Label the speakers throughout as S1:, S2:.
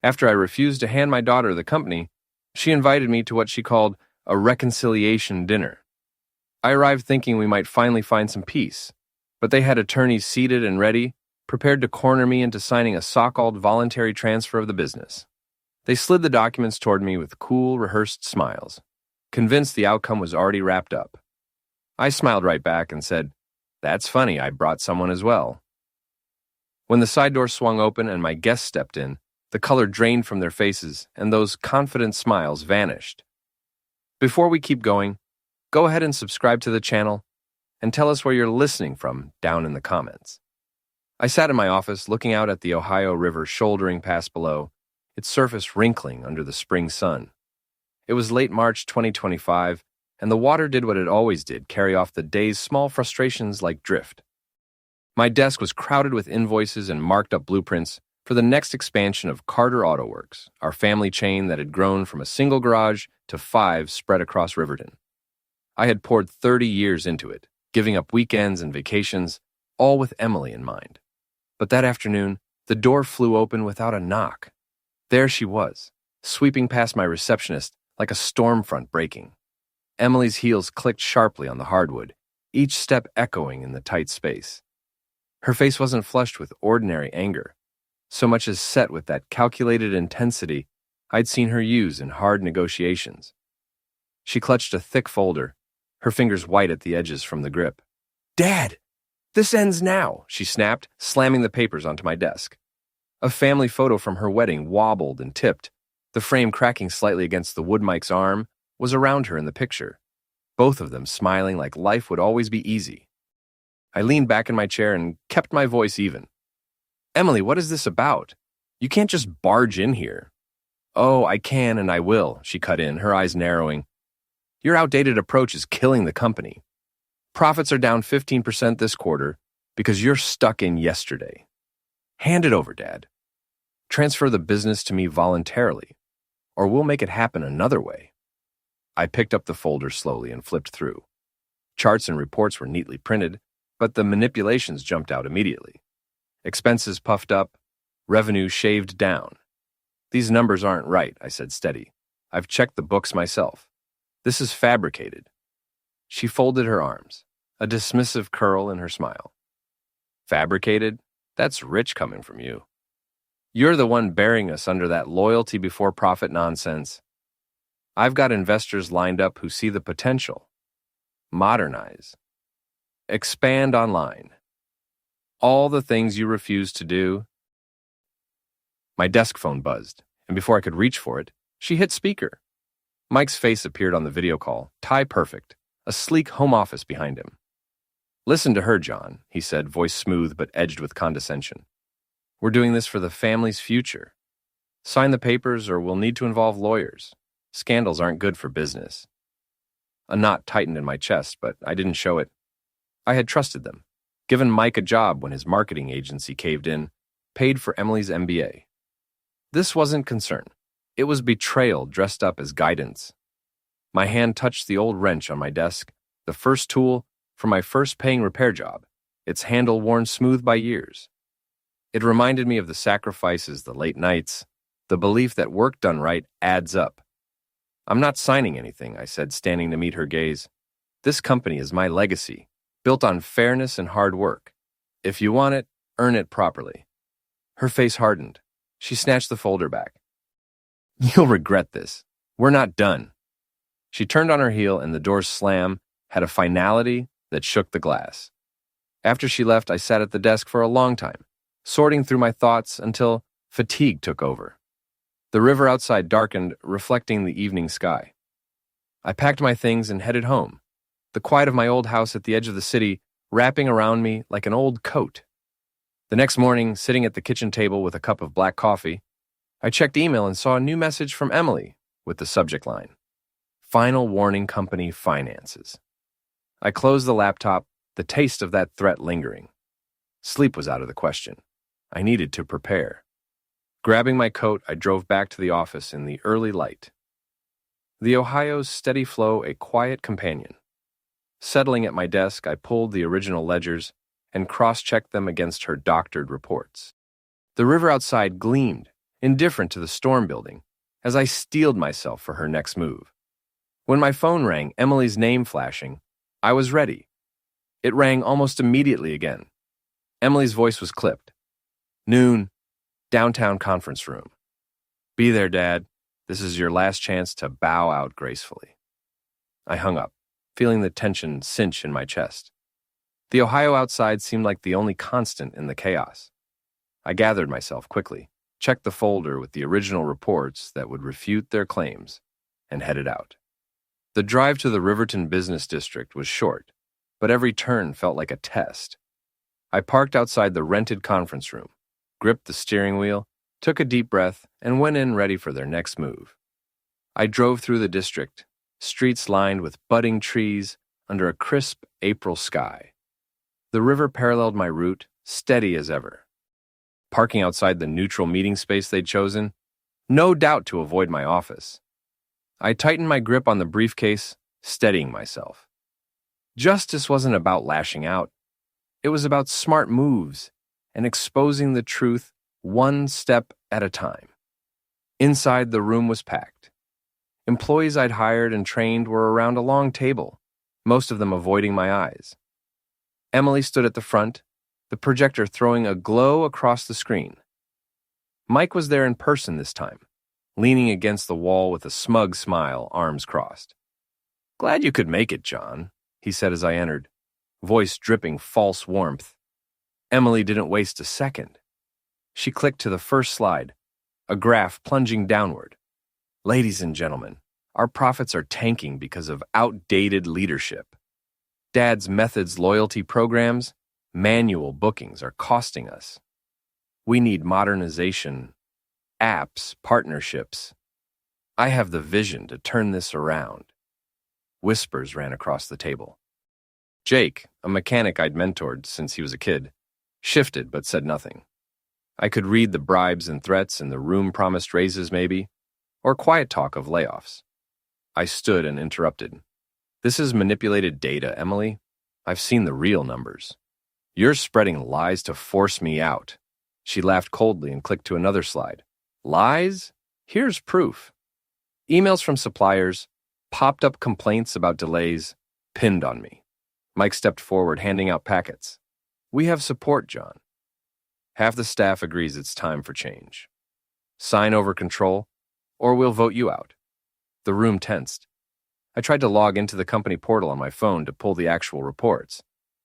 S1: After I refused to hand my daughter the company, she invited me to what she called a reconciliation dinner. I arrived thinking we might finally find some peace, but they had attorneys seated and ready, prepared to corner me into signing a so-called voluntary transfer of the business. They slid the documents toward me with cool, rehearsed smiles, convinced the outcome was already wrapped up. I smiled right back and said, "That's funny, I brought someone as well." When the side door swung open and my guests stepped in, the color drained from their faces and those confident smiles vanished. Before we keep going, go ahead and subscribe to the channel and tell us where you're listening from down in the comments. I sat in my office looking out at the Ohio River shouldering past below, its surface wrinkling under the spring sun. It was late March 2025, and the water did what it always did, carry off the day's small frustrations like drift. My desk was crowded with invoices and marked up blueprints for the next expansion of Carter Auto Works, our family chain that had grown from a single garage to 5 spread across Riverton. I had poured 30 years into it, giving up weekends and vacations, all with Emily in mind. But that afternoon, the door flew open without a knock. There she was, sweeping past my receptionist like a storm front breaking. Emily's heels clicked sharply on the hardwood, each step echoing in the tight space. Her face wasn't flushed with ordinary anger, so much as set with that calculated intensity I'd seen her use in hard negotiations. She clutched a thick folder, her fingers white at the edges from the grip. "Dad, this ends now," she snapped, slamming the papers onto my desk. A family photo from her wedding wobbled and tipped. The frame cracking slightly against the wood mic's arm was around her in the picture, both of them smiling like life would always be easy. I leaned back in my chair and kept my voice even. "Emily, what is this about? You can't just barge in here." "Oh, I can and I will," she cut in, her eyes narrowing. "Your outdated approach is killing the company. Profits are down 15% this quarter because you're stuck in yesterday. Hand it over, Dad. Transfer the business to me voluntarily, or we'll make it happen another way." I picked up the folder slowly and flipped through. Charts and reports were neatly printed, but the manipulations jumped out immediately. Expenses puffed up, revenue shaved down. "These numbers aren't right," I said steady. "I've checked the books myself. This is fabricated." She folded her arms, a dismissive curl in her smile. "Fabricated? That's rich coming from you. You're the one burying us under that loyalty before profit nonsense. I've got investors lined up who see the potential. Modernize. Expand online. All the things you refuse to do." My desk phone buzzed, and before I could reach for it, she hit speaker. Mike's face appeared on the video call, tie perfect, a sleek home office behind him. "Listen to her, John," he said, voice smooth but edged with condescension. "We're doing this for the family's future. Sign the papers or we'll need to involve lawyers. Scandals aren't good for business." A knot tightened in my chest, but I didn't show it. I had trusted them, given Mike a job when his marketing agency caved in, paid for Emily's MBA. This wasn't concern. It was betrayal dressed up as guidance. My hand touched the old wrench on my desk, the first tool for my first paying repair job, its handle worn smooth by years. It reminded me of the sacrifices, the late nights, the belief that work done right adds up. "I'm not signing anything," I said, standing to meet her gaze. "This company is my legacy, built on fairness and hard work. If you want it, earn it properly." Her face hardened. She snatched the folder back. "You'll regret this. We're not done." She turned on her heel and the door's slam had a finality that shook the glass. After she left, I sat at the desk for a long time, sorting through my thoughts until fatigue took over. The river outside darkened, reflecting the evening sky. I packed my things and headed home, the quiet of my old house at the edge of the city wrapping around me like an old coat. The next morning, sitting at the kitchen table with a cup of black coffee, I checked email and saw a new message from Emily with the subject line, "Final warning, company finances." I closed the laptop, the taste of that threat lingering. Sleep was out of the question. I needed to prepare. Grabbing my coat, I drove back to the office in the early light. The Ohio's steady flow a quiet companion. Settling at my desk, I pulled the original ledgers and cross-checked them against her doctored reports. The river outside gleamed, indifferent to the storm building, as I steeled myself for her next move. When my phone rang, Emily's name flashing, I was ready. It rang almost immediately again. Emily's voice was clipped. Noon, downtown conference room. Be there, Dad. This is your last chance to bow out gracefully. I hung up, feeling the tension cinch in my chest. The Ohio outside seemed like the only constant in the chaos. I gathered myself quickly, checked the folder with the original reports that would refute their claims, and headed out. The drive to the Riverton Business District was short, but every turn felt like a test. I parked outside the rented conference room, gripped the steering wheel, took a deep breath, and went in ready for their next move. I drove through the district, streets lined with budding trees under a crisp April sky. The river paralleled my route, steady as ever. Parking outside the neutral meeting space they'd chosen, no doubt to avoid my office. I tightened my grip on the briefcase, steadying myself. Justice wasn't about lashing out. It was about smart moves and exposing the truth one step at a time. Inside, the room was packed. Employees I'd hired and trained were around a long table, most of them avoiding my eyes. Emily stood at the front, the projector throwing a glow across the screen. Mike was there in person this time, leaning against the wall with a smug smile, arms crossed. Glad you could make it, John, he said as I entered, voice dripping false warmth. Emily didn't waste a second. She clicked to the first slide, a graph plunging downward. Ladies and gentlemen, our profits are tanking because of outdated leadership. Dad's methods loyalty programs, manual bookings are costing us. We need modernization, apps, partnerships. I have the vision to turn this around. Whispers ran across the table. Jake, a mechanic I'd mentored since he was a kid, shifted but said nothing. I could read the bribes and threats in the room promised raises maybe, or quiet talk of layoffs. I stood and interrupted. This is manipulated data, Emily. I've seen the real numbers. You're spreading lies to force me out. She laughed coldly and clicked to another slide. Lies? Here's proof. Emails from suppliers, popped up complaints about delays, pinned on me. Mike stepped forward, handing out packets. We have support, John. Half the staff agrees it's time for change. Sign over control, or we'll vote you out. The room tensed. I tried to log into the company portal on my phone to pull the actual reports,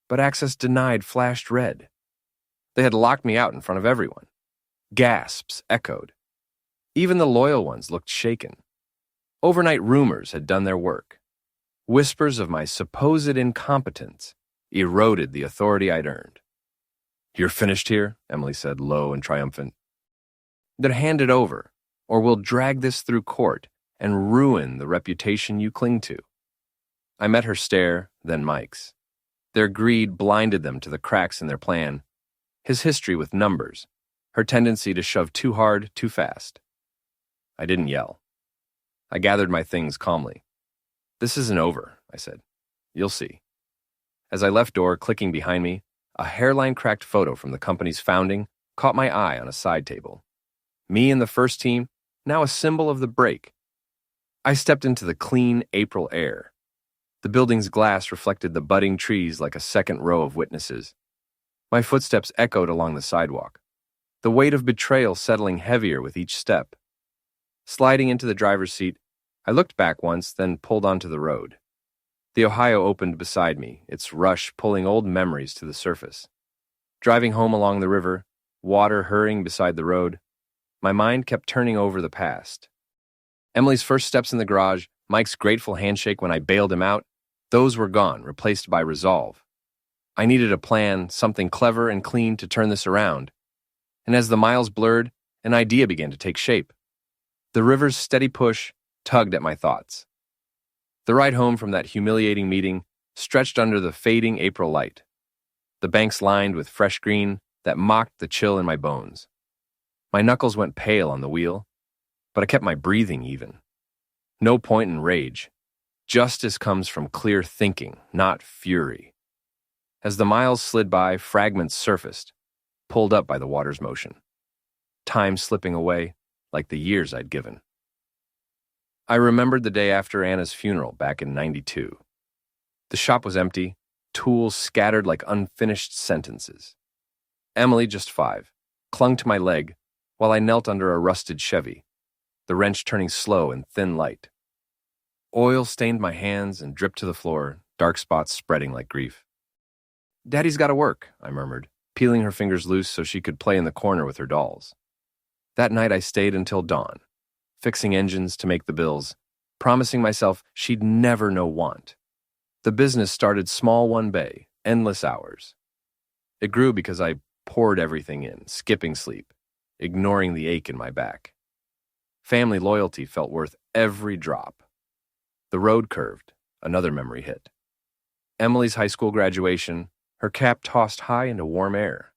S1: but access denied flashed red. They had locked me out in front of everyone. Gasps echoed. Even the loyal ones looked shaken. Overnight rumors had done their work. Whispers of my supposed incompetence eroded the authority I'd earned. You're finished here, Emily said, low and triumphant. Then hand it over, or we'll drag this through court and ruin the reputation you cling to. I met her stare, then Mike's. Their greed blinded them to the cracks in their plan. His history with numbers, her tendency to shove too hard, too fast. I didn't yell. I gathered my things calmly. This isn't over, I said. You'll see. As I left door, clicking behind me, a hairline-cracked photo from the company's founding caught my eye on a side table. Me and the first team, now a symbol of the break. I stepped into the clean April air. The building's glass reflected the budding trees like a second row of witnesses. My footsteps echoed along the sidewalk, the weight of betrayal settling heavier with each step. Sliding into the driver's seat, I looked back once, then pulled onto the road. The Ohio opened beside me, its rush pulling old memories to the surface. Driving home along the river, water hurrying beside the road, my mind kept turning over the past. Emily's first steps in the garage, Mike's grateful handshake when I bailed him out, those were gone, replaced by resolve. I needed a plan, something clever and clean to turn this around. And as the miles blurred, an idea began to take shape. The river's steady push tugged at my thoughts. The ride home from that humiliating meeting stretched under the fading April light. The banks lined with fresh green that mocked the chill in my bones. My knuckles went pale on the wheel, but I kept my breathing even. No point in rage. Justice comes from clear thinking, not fury. As the miles slid by, fragments surfaced, pulled up by the water's motion. Time slipping away, like the years I'd given. I remembered the day after Anna's funeral back in '92. The shop was empty, tools scattered like unfinished sentences. Emily, just 5, clung to my leg while I knelt under a rusted Chevy, the wrench turning slow in thin light. Oil stained my hands and dripped to the floor, dark spots spreading like grief. "Daddy's got to work," I murmured, peeling her fingers loose so she could play in the corner with her dolls. That night I stayed until dawn, fixing engines to make the bills, promising myself she'd never know want. The business started small one bay, endless hours. It grew because I poured everything in, skipping sleep, ignoring the ache in my back. Family loyalty felt worth every drop. The road curved, another memory hit. Emily's high school graduation, her cap tossed high into warm air.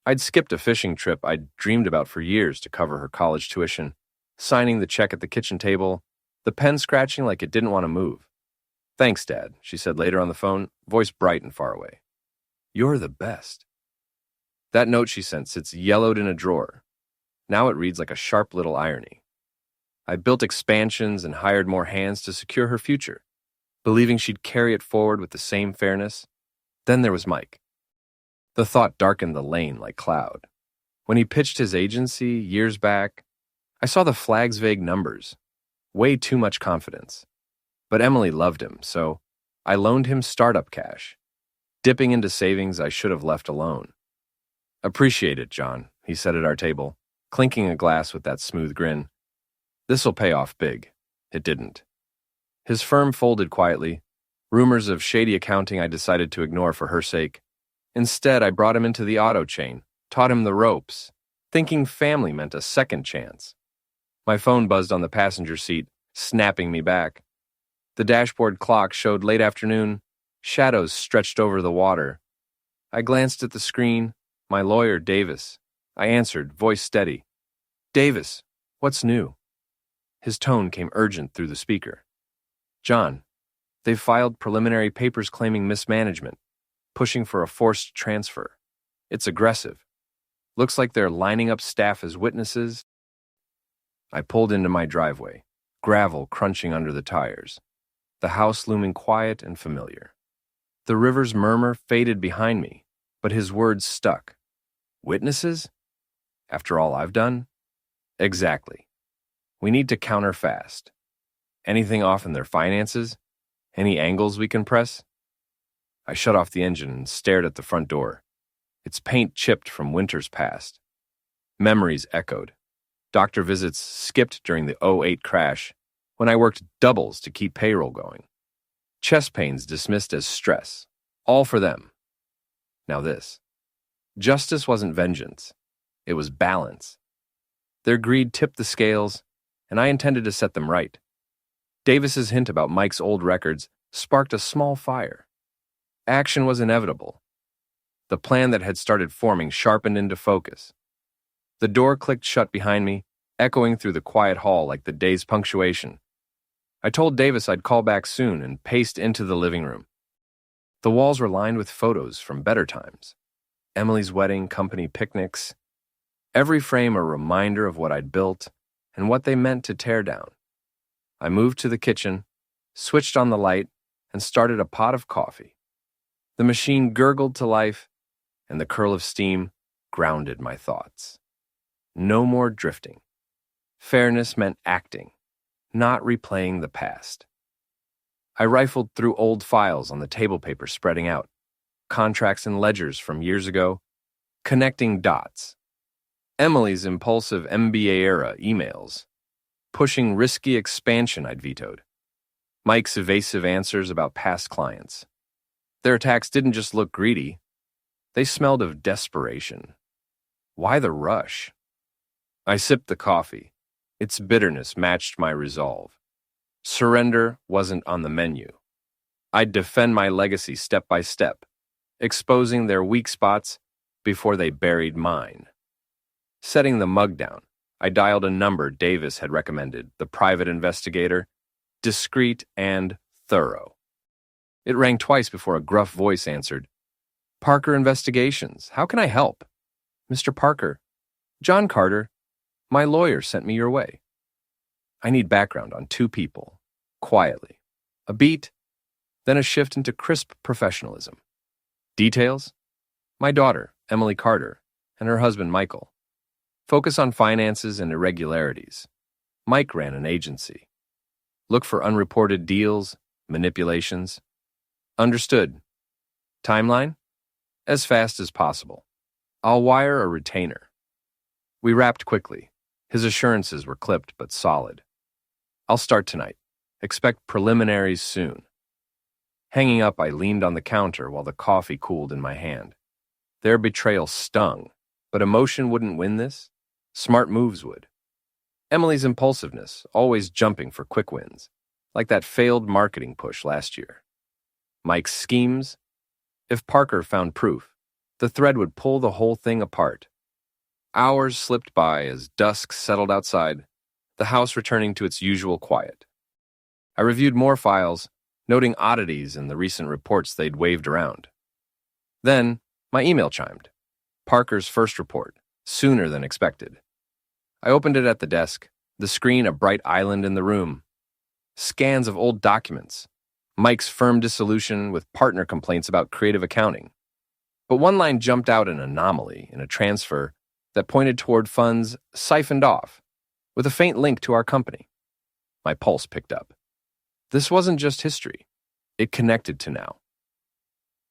S1: I'd skipped a fishing trip I'd dreamed about for years to cover her college tuition, signing the check at the kitchen table, the pen scratching like it didn't want to move. "Thanks, Dad," she said later on the phone, voice bright and far away. "You're the best." That note she sent sits yellowed in a drawer. Now it reads like a sharp little irony. I built expansions and hired more hands to secure her future, believing she'd carry it forward with the same fairness. Then there was Mike. The thought darkened the lane like cloud. When he pitched his agency years back, I saw the flag's vague numbers. Way too much confidence. But Emily loved him, so I loaned him startup cash, dipping into savings I should have left alone. "Appreciate it, John," he said at our table, clinking a glass with that smooth grin. "This'll pay off big." It didn't. His firm folded quietly. Rumors of shady accounting I decided to ignore for her sake. Instead, I brought him into the auto chain, taught him the ropes, thinking family meant a second chance. My phone buzzed on the passenger seat, snapping me back. The dashboard clock showed late afternoon, shadows stretched over the water. I glanced at the screen. My lawyer, Davis. I answered, voice steady. "Davis, what's new?" His tone came urgent through the speaker. "John, they've filed preliminary papers claiming mismanagement, pushing for a forced transfer. It's aggressive. Looks like they're lining up staff as witnesses." I pulled into my driveway, gravel crunching under the tires, the house looming quiet and familiar. The river's murmur faded behind me, but his words stuck. "Witnesses? After all I've done?" "Exactly. We need to counter fast. Anything off in their finances? Any angles we can press?" I shut off the engine and stared at the front door, its paint chipped from winters past. Memories echoed. Doctor visits skipped during the '08 crash, when I worked doubles to keep payroll going. Chest pains dismissed as stress, all for them. Now this. Justice wasn't vengeance. It was balance. Their greed tipped the scales, and I intended to set them right. Davis's hint about Mike's old records sparked a small fire. Action was inevitable. The plan that had started forming sharpened into focus. The door clicked shut behind me, echoing through the quiet hall like the day's punctuation. I told Davis I'd call back soon and paced into the living room. The walls were lined with photos from better times. Emily's wedding, company picnics. Every frame a reminder of what I'd built and what they meant to tear down. I moved to the kitchen, switched on the light, and started a pot of coffee. The machine gurgled to life, and the curl of steam grounded my thoughts. No more drifting. Fairness meant acting, not replaying the past. I rifled through old files on the table paper spreading out, contracts and ledgers from years ago, connecting dots. Emily's impulsive MBA-era emails, pushing risky expansion I'd vetoed. Mike's evasive answers about past clients. Their attacks didn't just look greedy. They smelled of desperation. Why the rush? I sipped the coffee. Its bitterness matched my resolve. Surrender wasn't on the menu. I'd defend my legacy step by step, exposing their weak spots before they buried mine. Setting the mug down, I dialed a number Davis had recommended, the private investigator, discreet and thorough. It rang twice before a gruff voice answered. "Parker Investigations. How can I help?" "Mr. Parker." "John Carter." My lawyer sent me your way. I need background on two people, quietly. A beat, then a shift into crisp professionalism. Details? My daughter, Emily Carter, and her husband, Michael. Focus on finances and irregularities. Mike ran an agency. Look for unreported deals, manipulations. Understood. Timeline? As fast as possible. I'll wire a retainer. We wrapped quickly. His assurances were clipped but solid. I'll start tonight. Expect preliminaries soon. Hanging up, I leaned on the counter while the coffee cooled in my hand. Their betrayal stung, but emotion wouldn't win this. Smart moves would. Emily's impulsiveness, always jumping for quick wins, like that failed marketing push last year. Mike's schemes? If Parker found proof, the thread would pull the whole thing apart. Hours slipped by as dusk settled outside, the house returning to its usual quiet. I reviewed more files, noting oddities in the recent reports they'd waved around. Then, my email chimed. Parker's first report, sooner than expected. I opened it at the desk, the screen a bright island in the room. Scans of old documents. Mike's firm dissolution with partner complaints about creative accounting. But one line jumped out an anomaly in a transfer that pointed toward funds siphoned off, with a faint link to our company. My pulse picked up. This wasn't just history. It connected to now.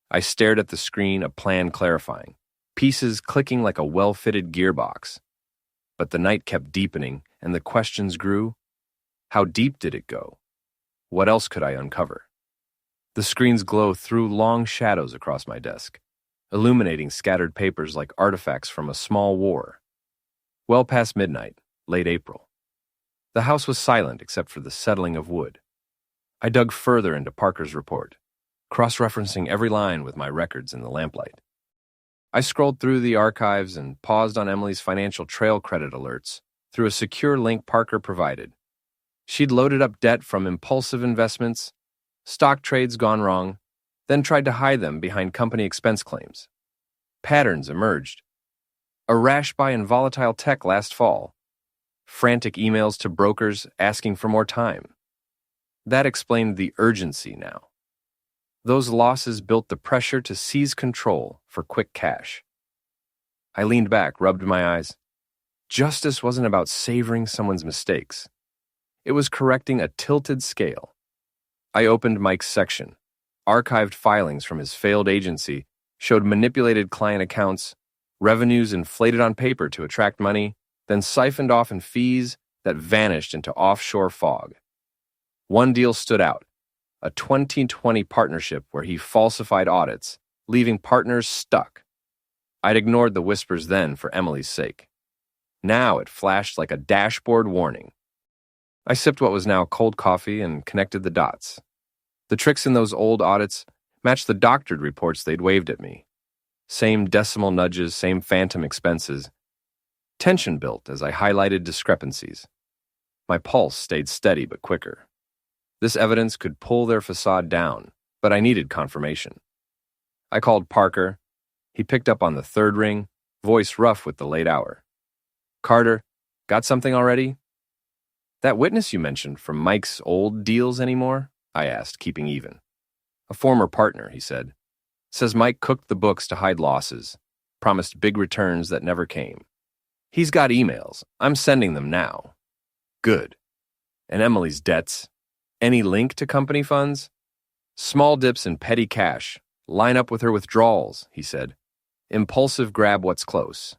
S1: I stared at the screen, a plan clarifying, pieces clicking like a well-fitted gearbox. But the night kept deepening, and the questions grew. How deep did it go? What else could I uncover? The screen's glow threw long shadows across my desk, illuminating scattered papers like artifacts from a small war. Well past midnight, late April. The house was silent except for the settling of wood. I dug further into Parker's report, cross-referencing every line with my records in the lamplight. I scrolled through the archives and paused on Emily's financial trail credit alerts through a secure link Parker provided. She'd loaded up debt from impulsive investments, stock trades gone wrong, then tried to hide them behind company expense claims. Patterns emerged. A rash buy in volatile tech last fall. Frantic emails to brokers asking for more time. That explained the urgency now. Those losses built the pressure to seize control for quick cash. I leaned back, rubbed my eyes. Justice wasn't about savoring someone's mistakes. It was correcting a tilted scale. I opened Mike's section. Archived filings from his failed agency showed manipulated client accounts, revenues inflated on paper to attract money, then siphoned off in fees that vanished into offshore fog. One deal stood out, a 2020 partnership where he falsified audits, leaving partners stuck. I'd ignored the whispers then for Emily's sake. Now it flashed like a dashboard warning. I sipped what was now cold coffee and connected the dots. The tricks in those old audits matched the doctored reports they'd waved at me. Same decimal nudges, same phantom expenses. Tension built as I highlighted discrepancies. My pulse stayed steady but quicker. This evidence could pull their facade down, but I needed confirmation. I called Parker. He picked up on the third ring, voice rough with the late hour. Carter, got something already? That witness you mentioned from Mike's old deals anymore? I asked, keeping even. A former partner, he said. Says Mike cooked the books to hide losses, promised big returns that never came. He's got emails. I'm sending them now. Good. And Emily's debts? Any link to company funds? Small dips in petty cash. Line up with her withdrawals, he said. Impulsive grab what's close.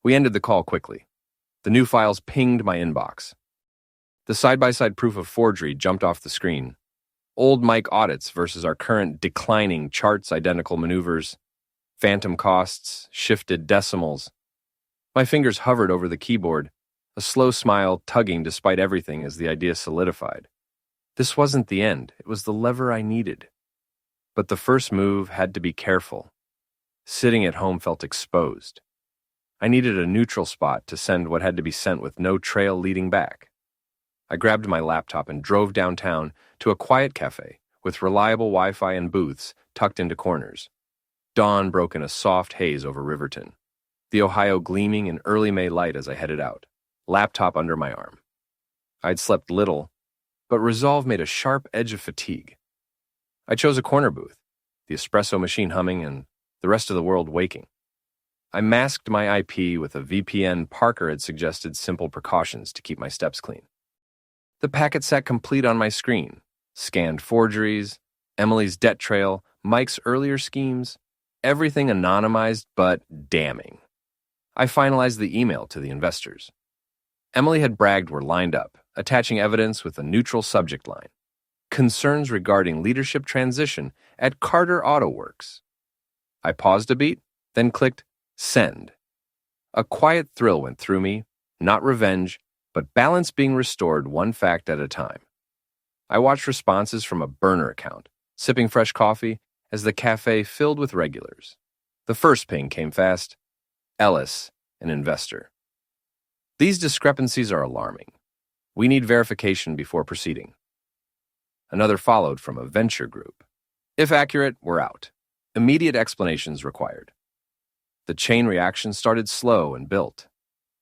S1: We ended the call quickly. The new files pinged my inbox. The side-by-side proof of forgery jumped off the screen. Old Mike audits versus our current declining charts, identical maneuvers, phantom costs, shifted decimals. My fingers hovered over the keyboard, a slow smile tugging despite everything as the idea solidified. This wasn't the end, it was the lever I needed. But the first move had to be careful. Sitting at home felt exposed. I needed a neutral spot to send what had to be sent with no trail leading back. I grabbed my laptop and drove downtown to a quiet cafe with reliable Wi-Fi and booths tucked into corners. Dawn broke in a soft haze over Riverton, the Ohio gleaming in early May light as I headed out. laptop under my arm. I'd slept little, but resolve made a sharp edge of fatigue. I chose a corner booth, the espresso machine humming and the rest of the world waking. I masked my IP with a VPN. Parker had suggested simple precautions to keep my steps clean. The packet sat complete on my screen, scanned forgeries, Emily's debt trail, Mike's earlier schemes, everything anonymized but damning. I finalized the email to the investors. Emily had bragged we're lined up, attaching evidence with a neutral subject line. Concerns regarding leadership transition at Carter Auto Works. I paused a beat, then clicked send. A quiet thrill went through me, not revenge, but balance being restored one fact at a time. I watched responses from a burner account, sipping fresh coffee as the cafe filled with regulars. The first ping came fast. Ellis, an investor. These discrepancies are alarming. We need verification before proceeding. Another followed from a venture group. If accurate, we're out. Immediate explanations required. The chain reaction started slow and built.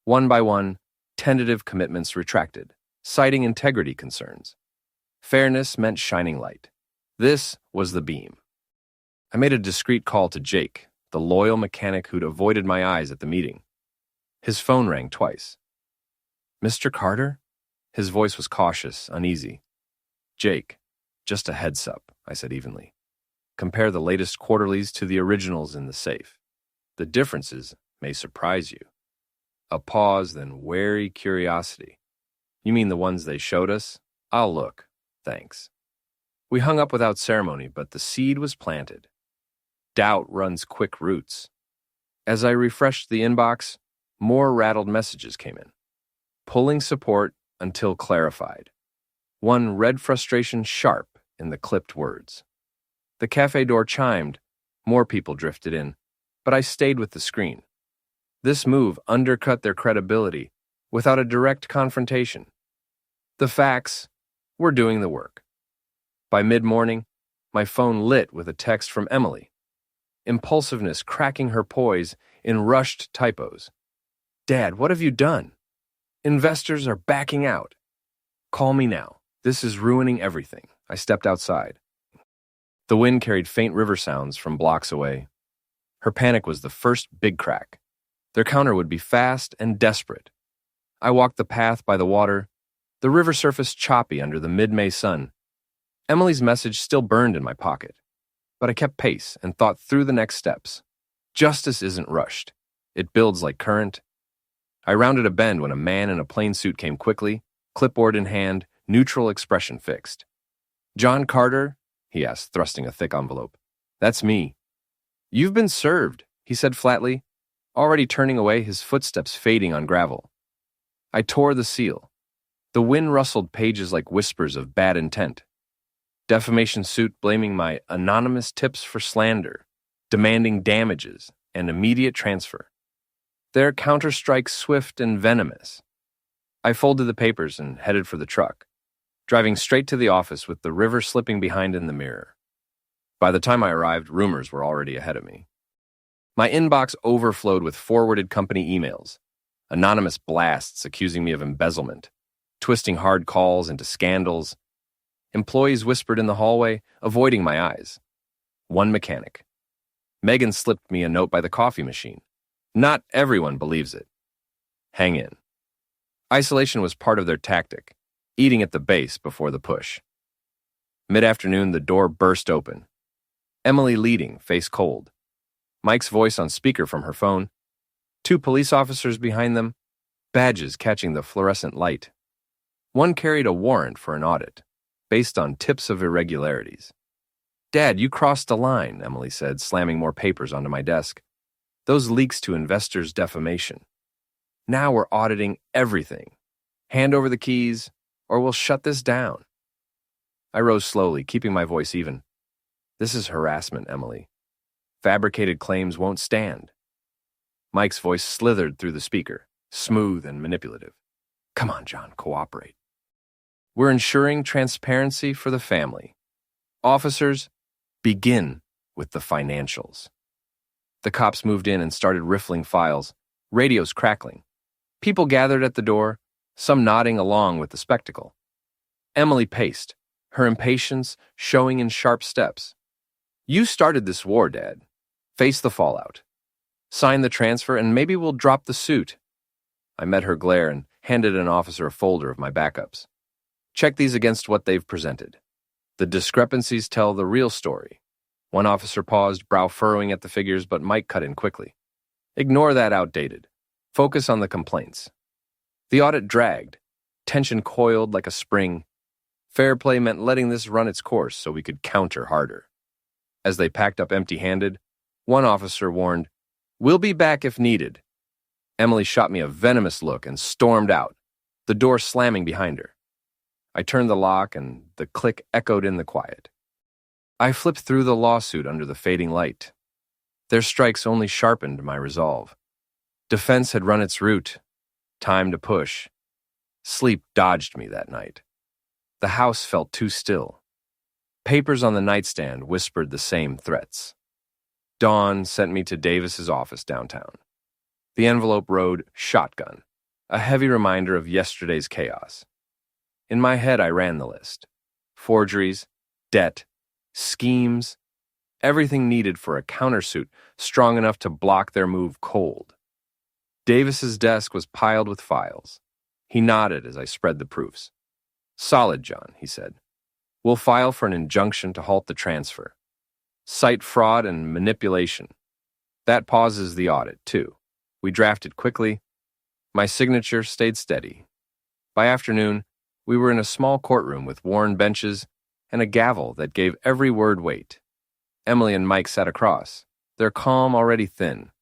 S1: One by one, tentative commitments retracted, citing integrity concerns. Fairness meant shining light. This was the beam. I made a discreet call to Jake, the loyal mechanic who'd avoided my eyes at the meeting. His phone rang twice. Mr. Carter? His voice was cautious, uneasy. Jake, just a heads up, I said evenly. Compare the latest quarterlies to the originals in the safe. The differences may surprise you. A pause, then wary curiosity. You mean the ones they showed us? I'll look, thanks. We hung up without ceremony, but the seed was planted. Doubt runs quick roots. As I refreshed the inbox, more rattled messages came in. Pulling support until clarified. One read frustration sharp in the clipped words. The cafe door chimed. More people drifted in, but I stayed with the screen. This move undercut their credibility without a direct confrontation. The facts were doing the work. By mid-morning, my phone lit with a text from Emily. Impulsiveness cracking her poise in rushed typos. Dad, what have you done? Investors are backing out. Call me now. This is ruining everything. I stepped outside. The wind carried faint river sounds from blocks away. Her panic was the first big crack. Their counter would be fast and desperate. I walked the path by the water, the river surface choppy under the mid-May sun. Emily's message still burned in my pocket, but I kept pace and thought through the next steps. Justice isn't rushed. It builds like current. I rounded a bend when a man in a plain suit came quickly, clipboard in hand, neutral expression fixed. John Carter? He asked, thrusting a thick envelope. That's me. You've been served, he said flatly, already turning away, his footsteps fading on gravel. I tore the seal. The wind rustled pages like whispers of bad intent. Defamation suit blaming my anonymous tips for slander, demanding damages and immediate transfer. Their counterstrike swift and venomous. I folded the papers and headed for the truck, driving straight to the office with the river slipping behind in the mirror. By the time I arrived, rumors were already ahead of me. My inbox overflowed with forwarded company emails, anonymous blasts accusing me of embezzlement, twisting hard calls into scandals. Employees whispered in the hallway, avoiding my eyes. One mechanic. Megan slipped me a note by the coffee machine. Not everyone believes it. Hang in. Isolation was part of their tactic, eating at the base before the push. Mid-afternoon, the door burst open. Emily leading, face cold. Mike's voice on speaker from her phone. Two police officers behind them, badges catching the fluorescent light. One carried a warrant for an audit, based on tips of irregularities. Dad, you crossed the line, Emily said, slamming more papers onto my desk. Those leaks to investors' defamation. Now we're auditing everything. Hand over the keys, or we'll shut this down. I rose slowly, keeping my voice even. This is harassment, Emily. Fabricated claims won't stand. Mike's voice slithered through the speaker, smooth and manipulative. Come on, John, cooperate. We're ensuring transparency for the family. Officers, begin with the financials. The cops moved in and started riffling files, radios crackling. People gathered at the door, some nodding along with the spectacle. Emily paced, her impatience showing in sharp steps. You started this war, Dad. Face the fallout. Sign the transfer and maybe we'll drop the suit. I met her glare and handed an officer a folder of my backups. Check these against what they've presented. The discrepancies tell the real story. One officer paused, brow furrowing at the figures, but Mike cut in quickly. Ignore that outdated. Focus on the complaints. The audit dragged. Tension coiled like a spring. Fair play meant letting this run its course so we could counter harder. As they packed up empty-handed, one officer warned, "We'll be back if needed." Emily shot me a venomous look and stormed out, the door slamming behind her. I turned the lock and the click echoed in the quiet. I flipped through the lawsuit under the fading light. Their strikes only sharpened my resolve. Defense had run its route. Time to push. Sleep dodged me that night. The house felt too still. Papers on the nightstand whispered the same threats. Dawn sent me to Davis's office downtown. The envelope rode shotgun, a heavy reminder of yesterday's chaos. In my head, I ran the list. Forgeries, debt, schemes, everything needed for a countersuit strong enough to block their move cold. Davis's desk was piled with files. He nodded as I spread the proofs. Solid, John, he said. We'll file for an injunction to halt the transfer. Cite fraud and manipulation. That pauses the audit, too. We drafted quickly. My signature stayed steady. By afternoon, we were in a small courtroom with worn benches and a gavel that gave every word weight. Emily and Mike sat across, their calm already thin.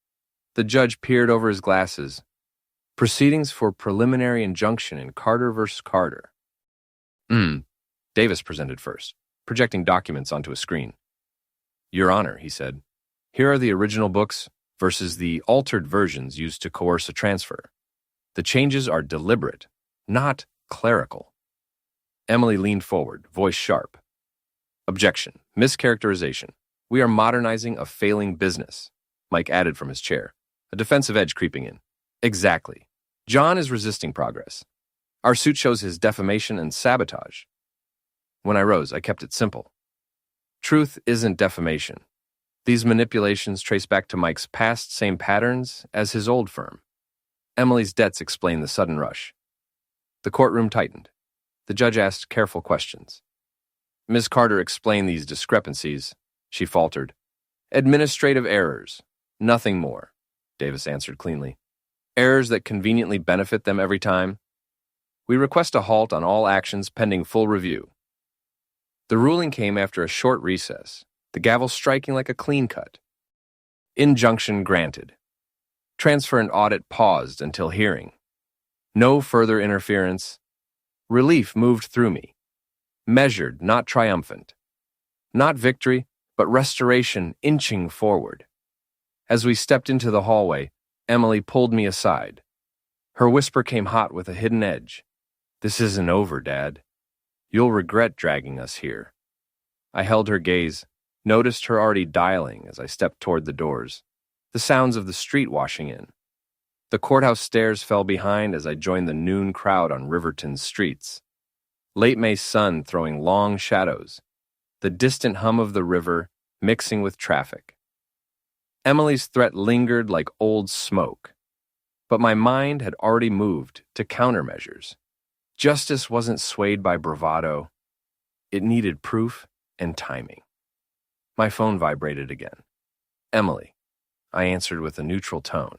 S1: The judge peered over his glasses. Proceedings for preliminary injunction in Carter versus Carter. Davis presented first, projecting documents onto a screen. Your Honor, he said, here are the original books versus the altered versions used to coerce a transfer. The changes are deliberate, not clerical. Emily leaned forward, voice sharp. Objection. Mischaracterization. We are modernizing a failing business. Mike added from his chair, a defensive edge creeping in. Exactly. John is resisting progress. Our suit shows his defamation and sabotage. When I rose, I kept it simple. Truth isn't defamation. These manipulations trace back to Mike's past same patterns as his old firm. Emily's debts explain the sudden rush. The courtroom tightened. The judge asked careful questions. Ms. Carter explained these discrepancies. She faltered. Administrative errors. Nothing more, Davis answered cleanly. Errors that conveniently benefit them every time. We request a halt on all actions pending full review. The ruling came after a short recess, the gavel striking like a clean cut. Injunction granted. Transfer and audit paused until hearing. No further interference. Relief moved through me. Measured, not triumphant. Not victory, but restoration inching forward. As we stepped into the hallway, Emily pulled me aside. Her whisper came hot with a hidden edge. This isn't over, Dad. You'll regret dragging us here. I held her gaze, noticed her already dialing as I stepped toward the doors, the sounds of the street washing in. The courthouse stairs fell behind as I joined the noon crowd on Riverton's streets. Late May sun throwing long shadows, the distant hum of the river mixing with traffic. Emily's threat lingered like old smoke, but my mind had already moved to countermeasures. Justice wasn't swayed by bravado. It needed proof and timing. My phone vibrated again. Emily, I answered with a neutral tone.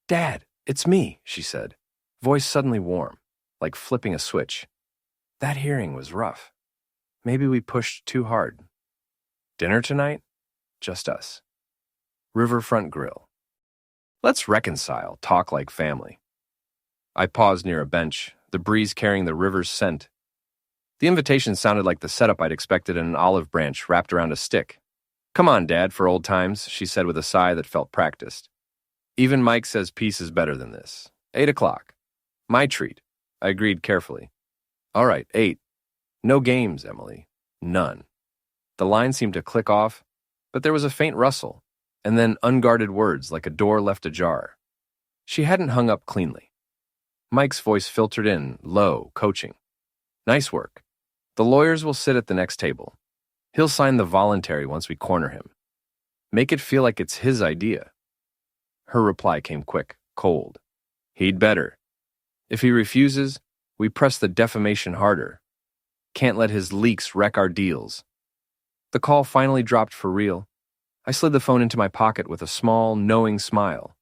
S1: Dad, it's me, she said, voice suddenly warm, like flipping a switch. That hearing was rough. Maybe we pushed too hard. Dinner tonight? Just us. Riverfront Grill. Let's reconcile, talk like family. I paused near a bench, the breeze carrying the river's scent. The invitation sounded like the setup I'd expected in an olive branch wrapped around a stick. Come on, Dad, for old times, she said with a sigh that felt practiced. Even Mike says peace is better than this. 8 o'clock. My treat. I agreed carefully. All right, 8. No games, Emily. None. The line seemed to click off, but there was a faint rustle, and then unguarded words like a door left ajar. She hadn't hung up cleanly. Mike's voice filtered in, low, coaching. Nice work. The lawyers will sit at the next table. He'll sign the voluntary once we corner him. Make it feel like it's his idea. Her reply came quick, cold. He'd better. If he refuses, we press the defamation harder. Can't let his leaks wreck our deals. The call finally dropped for real. I slid the phone into my pocket with a small, knowing smile.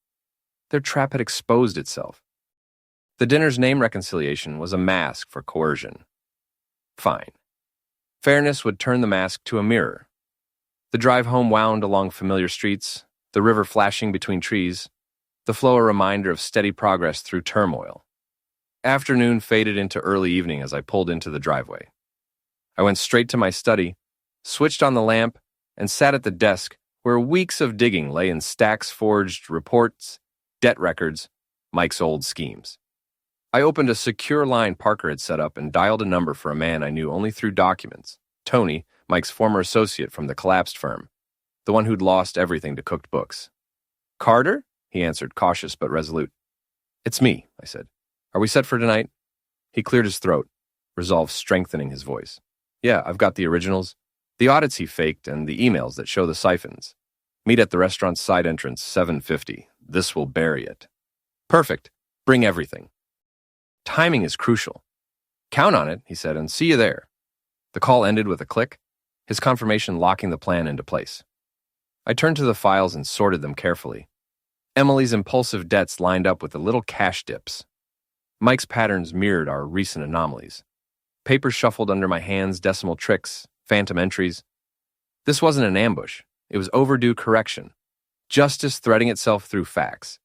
S1: Their trap had exposed itself. The dinner's name reconciliation was a mask for coercion. Fine. Fairness would turn the mask to a mirror. The drive home wound along familiar streets, the river flashing between trees, the flow a reminder of steady progress through turmoil. Afternoon faded into early evening as I pulled into the driveway. I went straight to my study, switched on the lamp, and sat at the desk where weeks of digging lay in stacks forged reports, debt records, Mike's old schemes. I opened a secure line Parker had set up and dialed a number for a man I knew only through documents, Tony, Mike's former associate from the collapsed firm, the one who'd lost everything to cooked books. Carter? He answered, cautious but resolute. It's me, I said. Are we set for tonight? He cleared his throat, resolve strengthening his voice. Yeah, I've got the originals, the audits he faked, and the emails that show the siphons. Meet at the restaurant's side entrance, 7:50. This will bury it. Perfect. Bring everything. Timing is crucial. Count on it, he said, and see you there. The call ended with a click, his confirmation locking the plan into place. I turned to the files and sorted them carefully. Emily's impulsive debts lined up with the little cash dips. Mike's patterns mirrored our recent anomalies. Papers shuffled under my hands, decimal tricks, phantom entries. This wasn't an ambush. It was overdue correction. Justice threading itself through facts.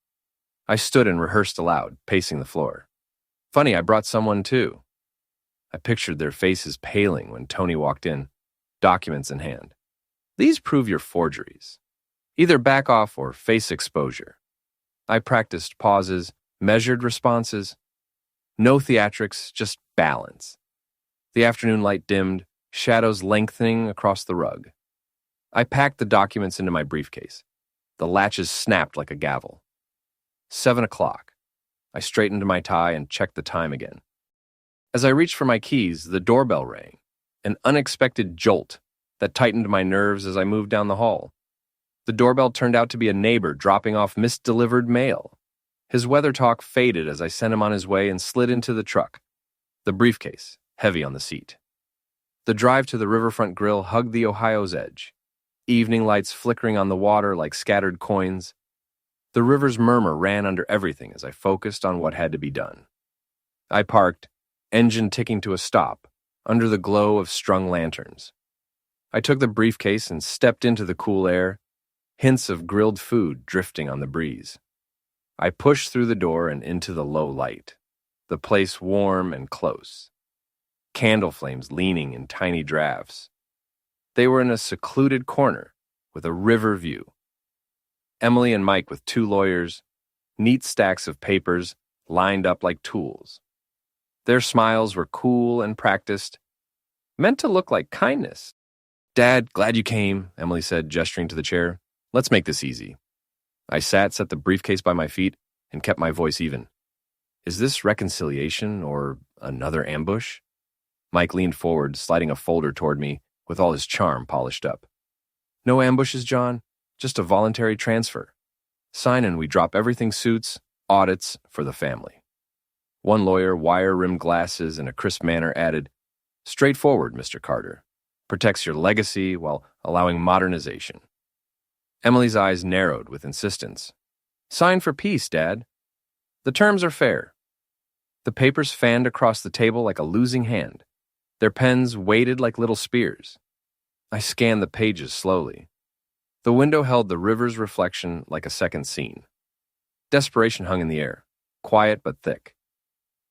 S1: I stood and rehearsed aloud, pacing the floor. Funny, I brought someone too. I pictured their faces paling when Tony walked in, documents in hand. These prove your forgeries. Either back off or face exposure. I practiced pauses, measured responses. No theatrics, just balance. The afternoon light dimmed, shadows lengthening across the rug. I packed the documents into my briefcase. The latches snapped like a gavel. 7 o'clock. I straightened my tie and checked the time again. As I reached for my keys, the doorbell rang, an unexpected jolt that tightened my nerves as I moved down the hall. The doorbell turned out to be a neighbor dropping off misdelivered mail. His weather talk faded as I sent him on his way and slid into the truck, the briefcase heavy on the seat. The drive to the riverfront grill hugged the Ohio's edge, evening lights flickering on the water like scattered coins. The river's murmur ran under everything as I focused on what had to be done. I parked, engine ticking to a stop, under the glow of strung lanterns. I took the briefcase and stepped into the cool air, hints of grilled food drifting on the breeze. I pushed through the door and into the low light, the place warm and close. Candle flames leaning in tiny drafts. They were in a secluded corner with a river view. Emily and Mike with 2 lawyers, neat stacks of papers lined up like tools. Their smiles were cool and practiced, meant to look like kindness. Dad, glad you came, Emily said, gesturing to the chair. Let's make this easy. I set the briefcase by my feet, and kept my voice even. Is this reconciliation or another ambush? Mike leaned forward, sliding a folder toward me with all his charm polished up. No ambushes, John. Just a voluntary transfer. Sign and we drop everything suits, audits for the family. One lawyer, wire-rimmed glasses in a crisp manner, added, straightforward, Mr. Carter. Protects your legacy while allowing modernization. Emily's eyes narrowed with insistence. Sign for peace, Dad. The terms are fair. The papers fanned across the table like a losing hand. Their pens weighted like little spears. I scanned the pages slowly. The window held the river's reflection like a second scene. Desperation hung in the air, quiet but thick.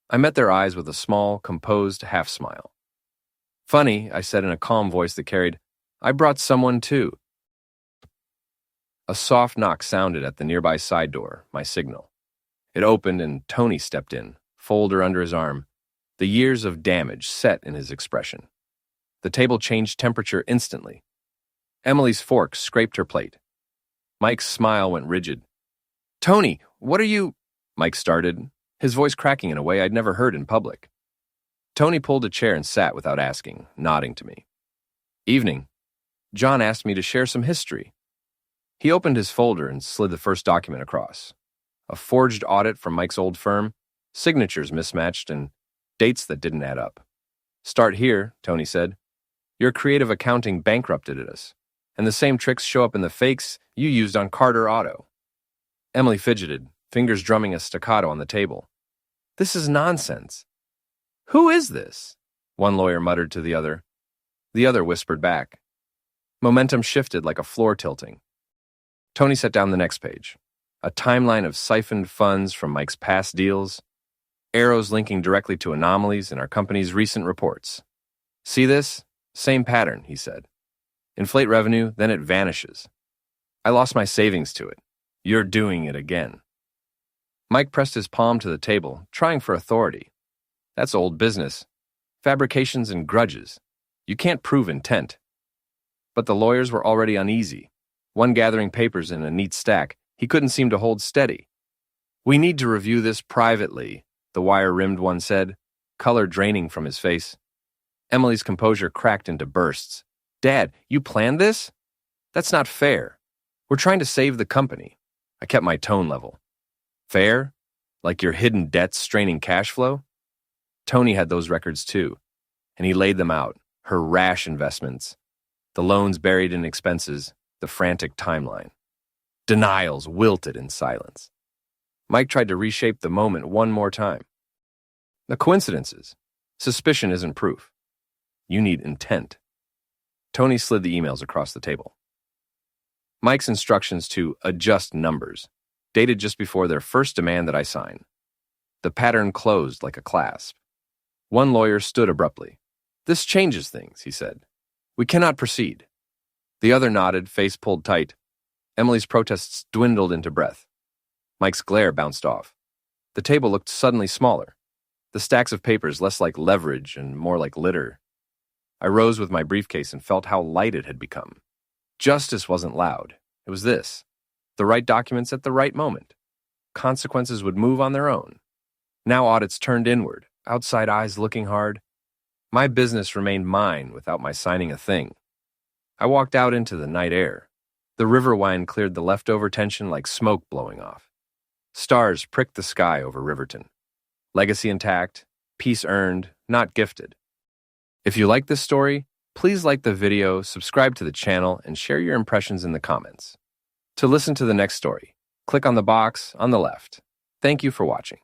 S1: I met their eyes with a small, composed half-smile. Funny, I said in a calm voice that carried, I brought someone too. A soft knock sounded at the nearby side door, my signal. It opened and Tony stepped in, folder under his arm, the years of damage set in his expression. The table changed temperature instantly. Emily's fork scraped her plate. Mike's smile went rigid. Tony, what are you... Mike started, his voice cracking in a way I'd never heard in public. Tony pulled a chair and sat without asking, nodding to me. Evening. John asked me to share some history. He opened his folder and slid the first document across. A forged audit from Mike's old firm, signatures mismatched, and dates that didn't add up. Start here, Tony said. Your creative accounting bankrupted us, and the same tricks show up in the fakes you used on Carter Auto. Emily fidgeted, fingers drumming a staccato on the table. This is nonsense. Who is this? One lawyer muttered to the other. The other whispered back. Momentum shifted like a floor tilting. Tony set down the next page. A timeline of siphoned funds from Mike's past deals, arrows linking directly to anomalies in our company's recent reports. See this? Same pattern, he said. Inflate revenue, then it vanishes. I lost my savings to it. You're doing it again. Mike pressed his palm to the table, trying for authority. That's old business. Fabrications and grudges. You can't prove intent. But the lawyers were already uneasy. One gathering papers in a neat stack, he couldn't seem to hold steady. We need to review this privately, the wire-rimmed one said, color draining from his face. Emily's composure cracked into bursts. Dad, you planned this? That's not fair. We're trying to save the company. I kept my tone level. Fair? Like your hidden debts straining cash flow? Tony had those records too, and he laid them out, her rash investments, the loans buried in expenses, the frantic timeline. Denials wilted in silence. Mike tried to reshape the moment one more time. The coincidences. Suspicion isn't proof. You need intent. Tony slid the emails across the table. Mike's instructions to adjust numbers, dated just before their first demand that I sign. The pattern closed like a clasp. One lawyer stood abruptly. This changes things, he said. We cannot proceed. The other nodded, face pulled tight. Emily's protests dwindled into breath. Mike's glare bounced off. The table looked suddenly smaller, the stacks of papers less like leverage and more like litter. I rose with my briefcase and felt how light it had become. Justice wasn't loud. It was this. The right documents at the right moment. Consequences would move on their own. Now audits turned inward, outside eyes looking hard. My business remained mine without my signing a thing. I walked out into the night air. The river wine cleared the leftover tension like smoke blowing off. Stars pricked the sky over Riverton. Legacy intact, peace earned, not gifted. If you like this story, please like the video, subscribe to the channel, and share your impressions in the comments. To listen to the next story, click on the box on the left. Thank you for watching.